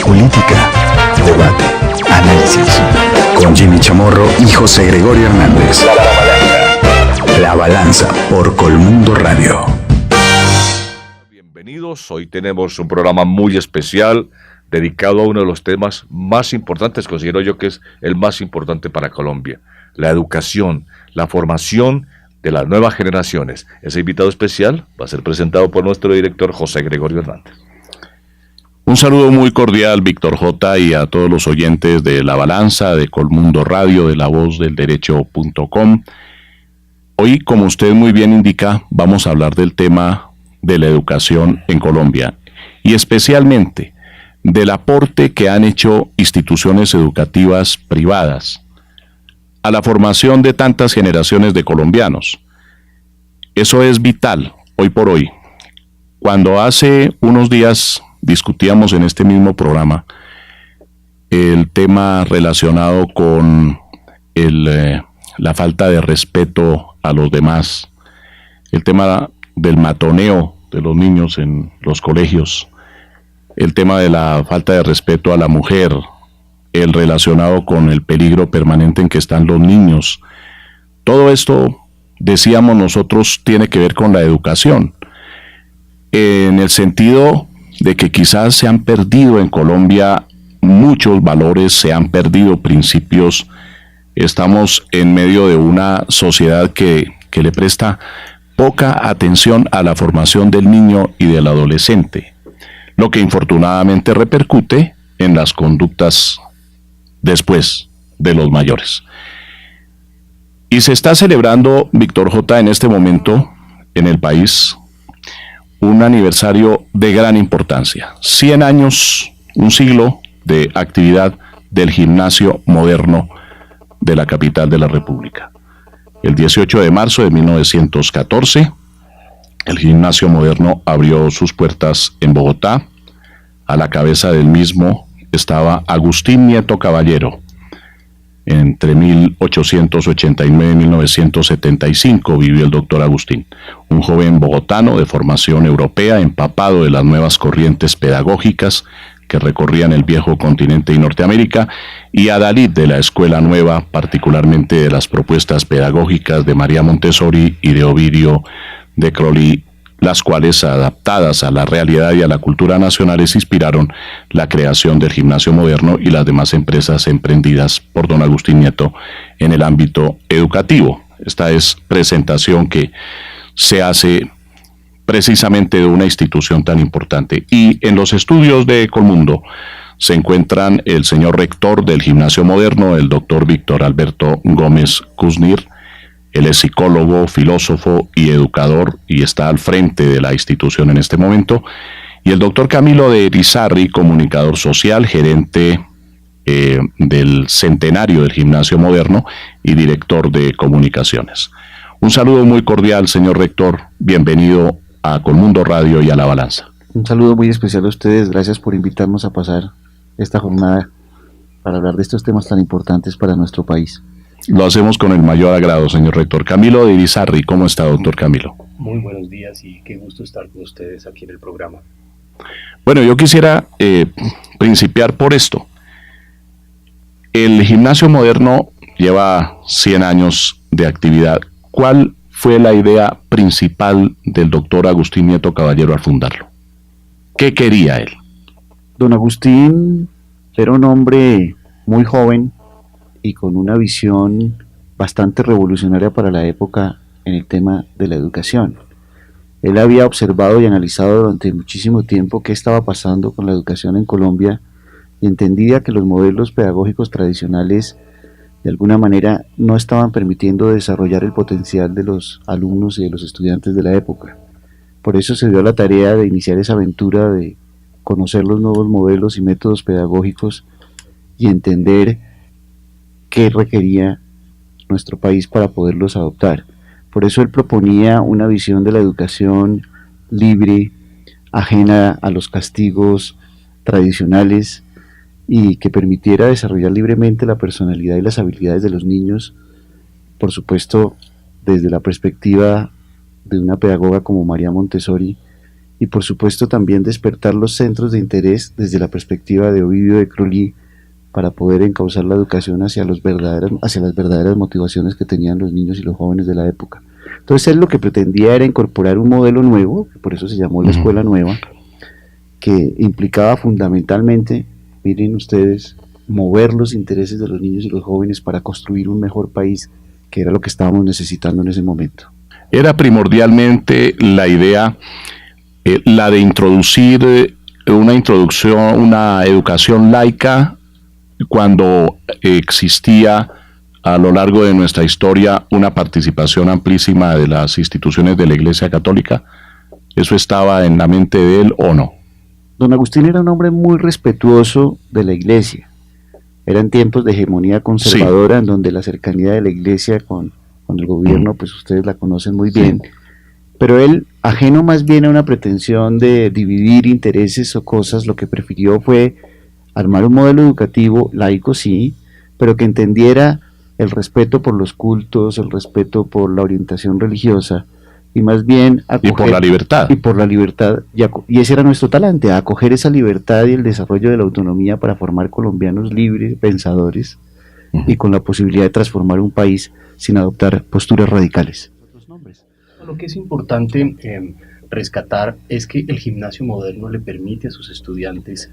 política, debate, análisis. Con Jimmy Chamorro y José Gregorio Hernández. La Balanza por Colmundo Radio. Bienvenidos, hoy tenemos un programa muy especial dedicado a uno de los temas más importantes, considero yo que es el más importante para Colombia, la educación, la formación de las nuevas generaciones. Ese invitado especial va a ser presentado por nuestro director José Gregorio Hernández. Un saludo muy cordial, Víctor J., y a todos los oyentes de La Balanza, de Colmundo Radio, de lavozdelderecho.com. Hoy, como usted muy bien indica, vamos a hablar del tema de la educación en Colombia y especialmente del aporte que han hecho instituciones educativas privadas a la formación de tantas generaciones de colombianos. Eso es vital hoy por hoy. Cuando hace unos días discutíamos en este mismo programa el tema relacionado con la falta de respeto a los demás, el tema del matoneo de los niños en los colegios, el tema de la falta de respeto a la mujer, el relacionado con el peligro permanente en que están los niños. Todo esto, decíamos nosotros, tiene que ver con la educación, en el sentido de que quizás se han perdido en Colombia muchos valores, se han perdido principios. Estamos en medio de una sociedad que le presta poca atención a la formación del niño y del adolescente, lo que infortunadamente repercute en las conductas después de los mayores. Y se está celebrando, Víctor J., en este momento en el país un aniversario de gran importancia. 100 años, un siglo de actividad del gimnasio moderno de la capital de la República. El 18 de marzo de 1914, el gimnasio moderno abrió sus puertas en Bogotá. A la cabeza del mismo estaba Agustín Nieto Caballero. Entre 1889 y 1975 vivió el doctor Agustín, un joven bogotano de formación europea, empapado de las nuevas corrientes pedagógicas que recorrían el viejo continente y Norteamérica, y adalid de la escuela nueva, particularmente de las propuestas pedagógicas de María Montessori y de Ovidio de Crowley, las cuales, adaptadas a la realidad y a la cultura nacionales, inspiraron la creación del gimnasio moderno y las demás empresas emprendidas por don Agustín Nieto en el ámbito educativo. Esta es presentación que se hace precisamente de una institución tan importante. Y en los estudios de Colmundo se encuentran el señor rector del gimnasio moderno, el doctor Víctor Alberto Gómez Kuznir. Él es psicólogo, filósofo y educador y está al frente de la institución en este momento. Y el doctor Camilo de Irizarry, comunicador social, gerente del centenario del gimnasio moderno y director de comunicaciones. Un saludo muy cordial, señor rector. Bienvenido a Colmundo Radio y a La Balanza. Un saludo muy especial a ustedes. Gracias por invitarnos a pasar esta jornada para hablar de estos temas tan importantes para nuestro país. Lo hacemos con el mayor agrado, señor rector. Camilo de Irizarry, ¿cómo está, doctor Camilo? Muy buenos días y qué gusto estar con ustedes aquí en el programa. Bueno, yo quisiera principiar por esto. El gimnasio moderno lleva 100 años de actividad. ¿Cuál fue la idea principal del doctor Agustín Nieto Caballero al fundarlo? ¿Qué quería él? Don Agustín era un hombre muy joven y con una visión bastante revolucionaria para la época en el tema de la educación. Él había observado y analizado durante muchísimo tiempo qué estaba pasando con la educación en Colombia y entendía que los modelos pedagógicos tradicionales de alguna manera no estaban permitiendo desarrollar el potencial de los alumnos y de los estudiantes de la época. Por eso se dio la tarea de iniciar esa aventura de conocer los nuevos modelos y métodos pedagógicos y entender qué requería nuestro país para poderlos adoptar. Por eso él proponía una visión de la educación libre, ajena a los castigos tradicionales y que permitiera desarrollar libremente la personalidad y las habilidades de los niños, por supuesto desde la perspectiva de una pedagoga como María Montessori, y por supuesto también despertar los centros de interés desde la perspectiva de Ovidio de Crowley para poder encauzar la educación hacia las verdaderas motivaciones que tenían los niños y los jóvenes de la época. Entonces él lo que pretendía era incorporar un modelo nuevo, que por eso se llamó la Escuela Nueva, que implicaba fundamentalmente, miren ustedes, mover los intereses de los niños y los jóvenes para construir un mejor país, que era lo que estábamos necesitando en ese momento. Era primordialmente la idea, la de introducir una educación laica cuando existía a lo largo de nuestra historia una participación amplísima de las instituciones de la Iglesia Católica. ¿Eso estaba en la mente de él o no? Don Agustín era un hombre muy respetuoso de la Iglesia. Eran tiempos de hegemonía conservadora, sí, en donde la cercanía de la Iglesia con el gobierno, pues ustedes la conocen muy bien, sí, pero él, ajeno más bien a una pretensión de dividir intereses o cosas, lo que prefirió fue armar un modelo educativo laico, sí, pero que entendiera el respeto por los cultos, el respeto por la orientación religiosa, y más bien acoger, y por la libertad. Y por la libertad, y ese era nuestro talante, acoger esa libertad y el desarrollo de la autonomía para formar colombianos libres, pensadores, y con la posibilidad de transformar un país sin adoptar posturas radicales. Lo que es importante rescatar es que el gimnasio moderno le permite a sus estudiantes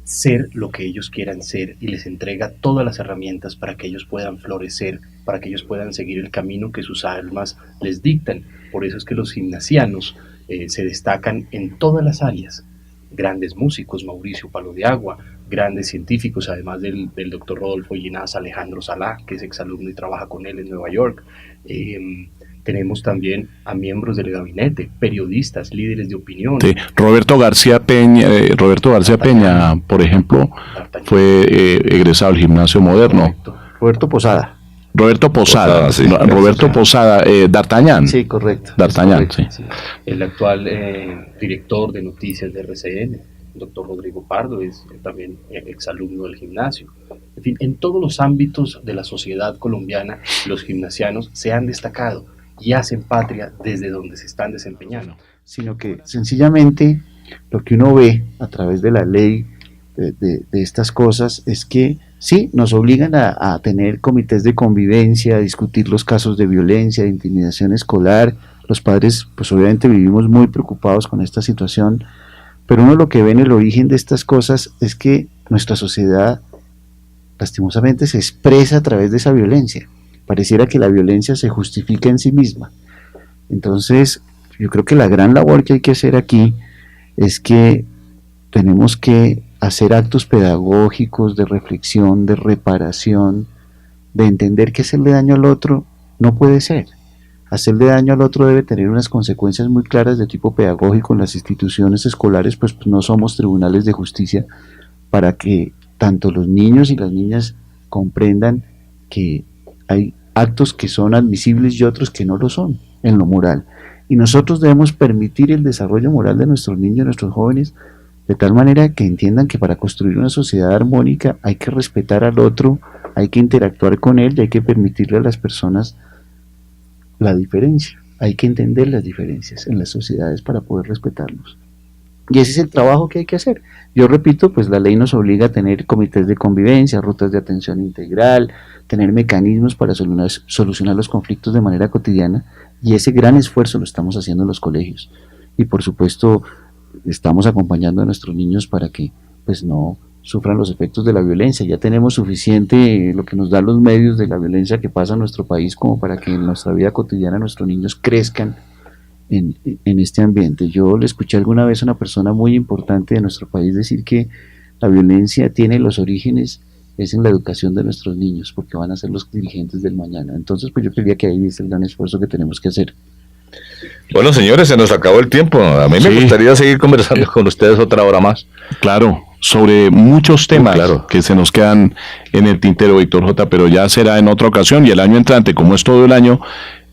ser lo que ellos quieran ser y les entrega todas las herramientas para que ellos puedan florecer, para que ellos puedan seguir el camino que sus almas les dictan. Por eso es que los gimnasianos se destacan en todas las áreas. Grandes músicos, Mauricio Palo de Agua, grandes científicos, además del doctor Rodolfo Ginás, Alejandro Salá, que es exalumno y trabaja con él en Nueva York. Tenemos también a miembros del gabinete, periodistas, líderes de opinión. Sí. Roberto García Peña, por ejemplo, fue egresado del Gimnasio Moderno. Correcto. Roberto Posada. Sí. Roberto Posada, D'Artagnan. Sí, correcto. D'Artagnan, sí. El actual director de noticias de RCN, el doctor Rodrigo Pardo, es también exalumno del gimnasio. En fin, en todos los ámbitos de la sociedad colombiana, los gimnasianos se han destacado y hacen patria desde donde se están desempeñando. Sino que sencillamente lo que uno ve a través de la ley de estas cosas es que sí, nos obligan a tener comités de convivencia, a discutir los casos de violencia, de intimidación escolar. Los padres, pues obviamente vivimos muy preocupados con esta situación, pero uno lo que ve en el origen de estas cosas es que nuestra sociedad lastimosamente se expresa a través de esa violencia. Pareciera que la violencia se justifica en sí misma. Entonces, yo creo que la gran labor que hay que hacer aquí es que tenemos que hacer actos pedagógicos, de reflexión, de reparación, de entender que hacerle daño al otro no puede ser. Hacerle daño al otro debe tener unas consecuencias muy claras de tipo pedagógico en las instituciones escolares, pues no somos tribunales de justicia para que tanto los niños y las niñas comprendan que hay actos que son admisibles y otros que no lo son en lo moral. Y nosotros debemos permitir el desarrollo moral de nuestros niños y nuestros jóvenes de tal manera que entiendan que para construir una sociedad armónica hay que respetar al otro, hay que interactuar con él y hay que permitirle a las personas la diferencia. Hay que entender las diferencias en las sociedades para poder respetarlos. Y ese es el trabajo que hay que hacer. Yo repito, pues la ley nos obliga a tener comités de convivencia, rutas de atención integral, tener mecanismos para solucionar los conflictos de manera cotidiana, y ese gran esfuerzo lo estamos haciendo en los colegios. Y por supuesto, estamos acompañando a nuestros niños para que pues no sufran los efectos de la violencia. Ya tenemos suficiente lo que nos dan los medios de la violencia que pasa en nuestro país como para que en nuestra vida cotidiana nuestros niños crezcan en este ambiente. Yo le escuché alguna vez a una persona muy importante de nuestro país decir que la violencia tiene los orígenes es en la educación de nuestros niños, porque van a ser los dirigentes del mañana. Entonces pues yo creía que ahí es el gran esfuerzo que tenemos que hacer. Bueno, señores, se nos acabó el tiempo. A mí me gustaría seguir conversando con ustedes otra hora más. Claro, sobre muchos temas que se nos quedan en el tintero, Víctor J., pero ya será en otra ocasión, y el año entrante, como es todo el año,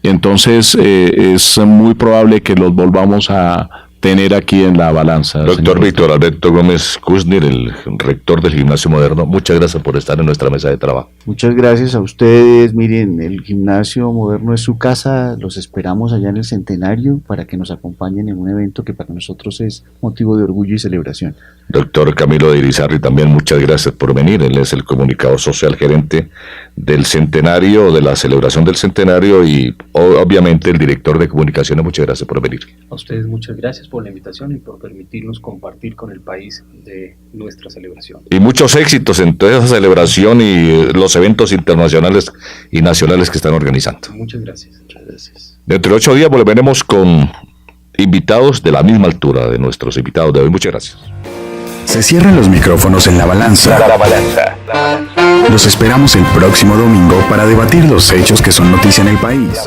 entonces es muy probable que los volvamos a tener aquí en La Balanza. Doctor señor. Víctor Alberto Gómez Kuznir, el rector del Gimnasio Moderno, muchas gracias por estar en nuestra mesa de trabajo. Muchas gracias a ustedes. Miren, el Gimnasio Moderno es su casa. Los esperamos allá en el Centenario para que nos acompañen en un evento que para nosotros es motivo de orgullo y celebración. Doctor Camilo de Irizarry, también muchas gracias por venir. Él es el comunicador social gerente del Centenario, de la celebración del Centenario y obviamente el director de comunicaciones. Muchas gracias por venir. A ustedes muchas gracias por la invitación y por permitirnos compartir con el país de nuestra celebración. Y muchos éxitos en toda esa celebración y los eventos internacionales y nacionales que están organizando. Muchas gracias. Muchas gracias. Dentro de 8 días volveremos con invitados de la misma altura de nuestros invitados de hoy. Muchas gracias. Se cierran los micrófonos en La Balanza. La balanza. Los esperamos el próximo domingo para debatir los hechos que son noticia en el país.